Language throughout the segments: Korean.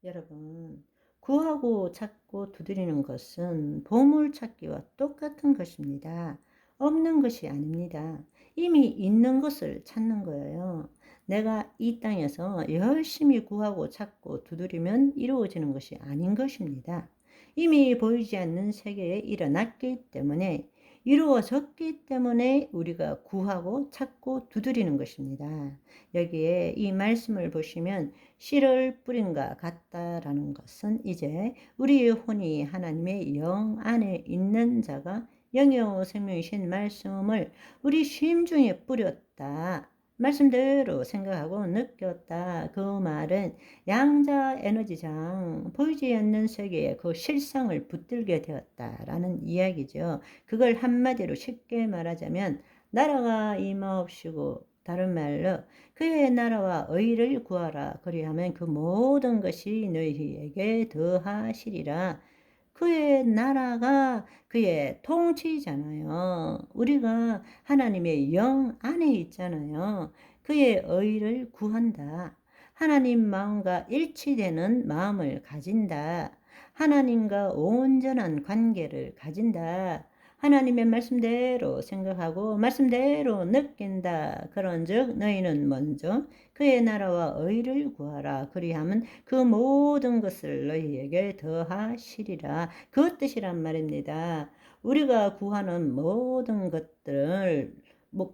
여러분, 구하고 찾고 두드리는 것은 보물찾기와 똑같은 것입니다. 없는 것이 아닙니다. 이미 있는 것을 찾는 거예요. 내가 이 땅에서 열심히 구하고 찾고 두드리면 이루어지는 것이 아닌 것입니다. 이미 보이지 않는 세계에 일어났기 때문에, 이루어졌기 때문에 우리가 구하고 찾고 두드리는 것입니다. 여기에 이 말씀을 보시면 씨를 뿌린과 같다라는 것은 이제 우리의 혼이 하나님의 영 안에 있는 자가 영요 생명이신 말씀을 우리 심중에 뿌렸다. 말씀대로 생각하고 느꼈다. 그 말은 양자 에너지장, 보이지 않는 세계에 그 실상을 붙들게 되었다라는 이야기죠. 그걸 한마디로 쉽게 말하자면 나라가 임하옵시고, 다른 말로 그의 나라와 의를 구하라. 그리하면 그 모든 것이 너희에게 더하시리라. 그의 나라가 그의 통치잖아요. 우리가 하나님의 영 안에 있잖아요. 그의 의를 구한다. 하나님 마음과 일치되는 마음을 가진다. 하나님과 온전한 관계를 가진다. 하나님의 말씀대로 생각하고 말씀대로 느낀다. 그런즉 너희는 먼저 그의 나라와 의를 구하라. 그리하면 그 모든 것을 너희에게 더하시리라. 그 뜻이란 말입니다. 우리가 구하는 모든 것들을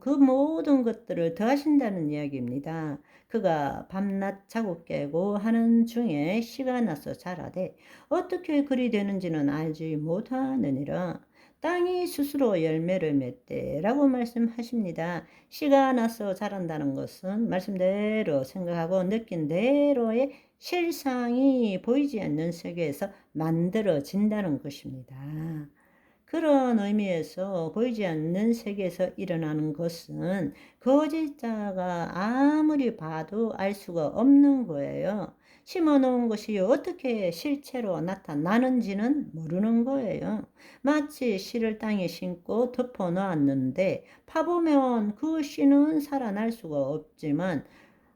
그 모든 것들을 더하신다는 이야기입니다. 그가 밤낮 자고 깨고 하는 중에 시가 나서 자라되 어떻게 그리 되는지는 알지 못하느니라. 땅이 스스로 열매를 맺되 라고 말씀하십니다. 씨가 나서 자란다는 것은 말씀대로 생각하고 느낀 대로의 실상이 보이지 않는 세계에서 만들어진다는 것입니다. 그런 의미에서 보이지 않는 세계에서 일어나는 것은 거짓자가 아무리 봐도 알 수가 없는 거예요. 심어놓은 것이 어떻게 실체로 나타나는지는 모르는 거예요. 마치 씨를 땅에 심고 덮어 놓았는데 파보면 그 씨는 살아날 수가 없지만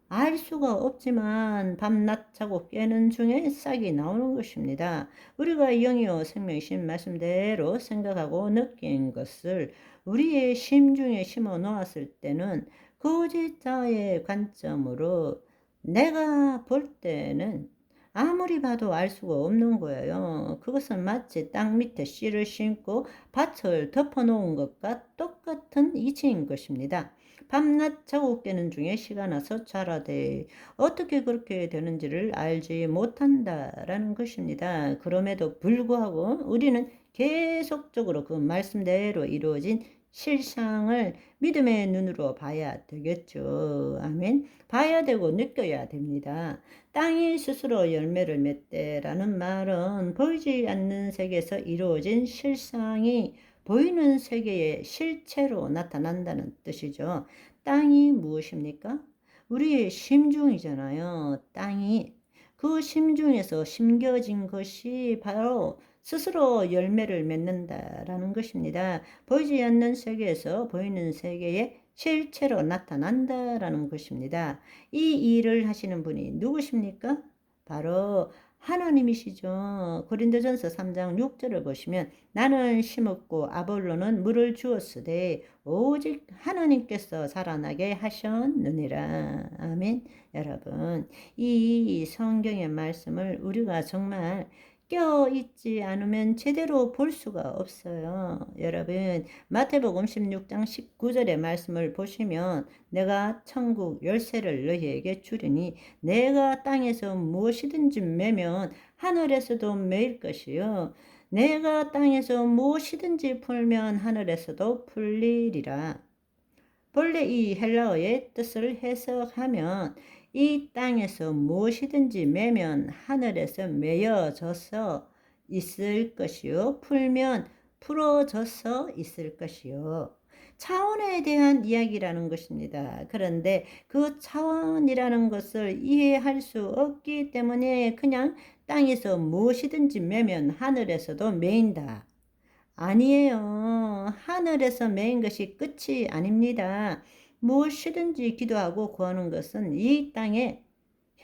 알 수가 없지만 밤낮 자고 깨는 중에 싹이 나오는 것입니다. 우리가 영이요 생명이신 말씀대로 생각하고 느낀 것을 우리의 심중에 심어 놓았을 때는 거짓자의 관점으로 내가 볼 때는 아무리 봐도 알 수가 없는 거예요. 그것은 마치 땅 밑에 씨를 심고 밭을 덮어 놓은 것과 똑같은 이치인 것입니다. 밤낮 자고 깨는 중에 시가 나서 자라되 어떻게 그렇게 되는지를 알지 못한다라는 것입니다. 그럼에도 불구하고 우리는 계속적으로 그 말씀대로 이루어진 실상을 믿음의 눈으로 봐야 되겠죠. 아멘. 봐야 되고 느껴야 됩니다. 땅이 스스로 열매를 맺대라는 말은 보이지 않는 세계에서 이루어진 실상이 보이는 세계의 실체로 나타난다는 뜻이죠. 땅이 무엇입니까? 우리의 심중이잖아요. 땅이 그 심중에서 심겨진 것이 바로 스스로 열매를 맺는다라는 것입니다. 보이지 않는 세계에서 보이는 세계의 실체로 나타난다라는 것입니다. 이 일을 하시는 분이 누구십니까? 바로 하나님이시죠. 고린도전서 3장 6절을 보시면 나는 심었고 아볼로는 물을 주었으되 오직 하나님께서 자라나게 하셨느니라. 아멘. 여러분, 이 성경의 말씀을 우리가 정말 껴있지 않으면 제대로 볼 수가 없어요. 여러분, 마태복음 16장 19절의 말씀을 보시면 내가 천국 열쇠를 너희에게 주리니 내가 땅에서 무엇이든지 매면 하늘에서도 매일 것이요 내가 땅에서 무엇이든지 풀면 하늘에서도 풀리리라. 본래 이 헬라어의 뜻을 해석하면 이 땅에서 무엇이든지 매면 하늘에서 매여져서 있을 것이요 풀면 풀어져서 있을 것이요 차원에 대한 이야기라는 것입니다. 그런데 그 차원이라는 것을 이해할 수 없기 때문에 그냥 땅에서 무엇이든지 매면 하늘에서도 매인다. 아니에요. 하늘에서 매인 것이 끝이 아닙니다. 무엇이든지 기도하고 구하는 것은 이 땅에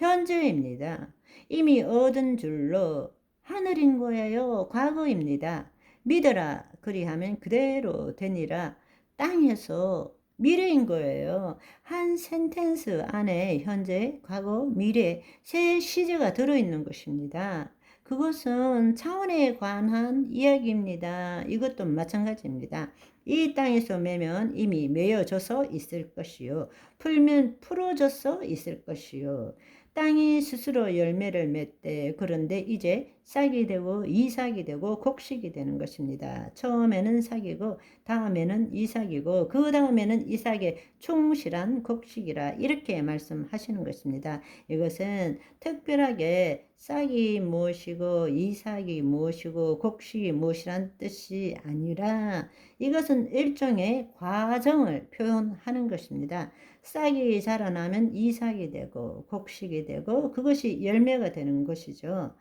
현재입니다. 이미 얻은 줄로 하늘인 거예요. 과거입니다. 믿어라 그리하면 그대로 되니라. 땅에서 미래인 거예요. 한 센텐스 안에 현재, 과거, 미래 세 시제가 들어있는 것입니다. 그것은 차원에 관한 이야기입니다. 이것도 마찬가지입니다. 이 땅에서 매면 이미 매여져서 있을 것이요. 풀면 풀어져서 있을 것이요. 땅이 스스로 열매를 맺되 그런데 이제 싹이 되고 이삭이 되고 곡식이 되는 것입니다. 처음에는 싹이고 다음에는 이삭이고 그 다음에는 이삭의 충실한 곡식이라 이렇게 말씀하시는 것입니다. 이것은 특별하게 싹이 무엇이고 이삭이 무엇이고 곡식이 무엇이란 뜻이 아니라 이것은 일종의 과정을 표현하는 것입니다. 싹이 자라나면 이삭이 되고 곡식이 되고 그것이 열매가 되는 것이죠.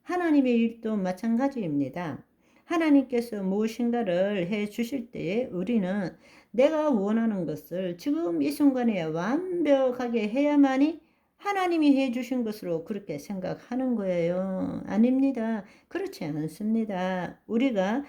하나님의 일도 마찬가지입니다. 하나님께서 무엇인가를 해 주실 때에 우리는 내가 원하는 것을 지금 이 순간에 완벽하게 해야만이 하나님이 해 주신 것으로 그렇게 생각하는 거예요. 아닙니다. 그렇지 않습니다. 우리가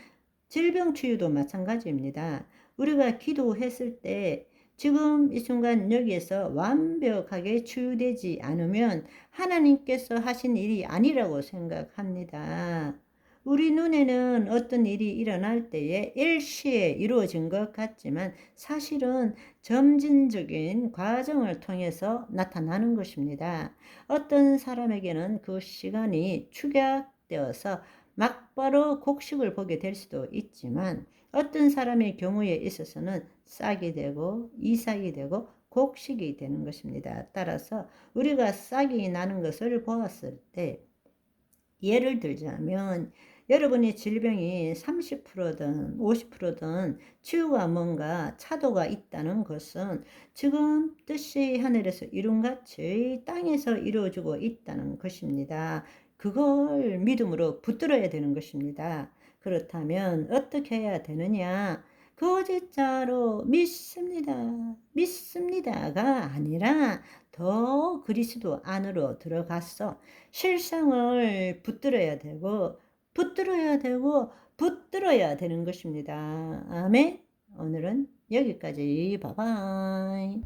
질병 치유도 마찬가지입니다. 우리가 기도했을 때 지금 이 순간 여기에서 완벽하게 치유되지 않으면 하나님께서 하신 일이 아니라고 생각합니다. 우리 눈에는 어떤 일이 일어날 때에 일시에 이루어진 것 같지만 사실은 점진적인 과정을 통해서 나타나는 것입니다. 어떤 사람에게는 그 시간이 축약되어서 막바로 곡식을 보게 될 수도 있지만 어떤 사람의 경우에 있어서는 싹이 되고 이삭이 되고 곡식이 되는 것입니다. 따라서 우리가 싹이 나는 것을 보았을 때 예를 들자면 여러분의 질병이 30%든 50%든 치유가 뭔가 차도가 있다는 것은 지금 뜻이 하늘에서 이룬같이 땅에서 이루어지고 있다는 것입니다. 그걸 믿음으로 붙들어야 되는 것입니다. 그렇다면 어떻게 해야 되느냐? 거짓자로 믿습니다. 믿습니다가 아니라 더 그리스도 안으로 들어가서 실상을 붙들어야 되는 것입니다. 아멘. 오늘은 여기까지. 바이바이.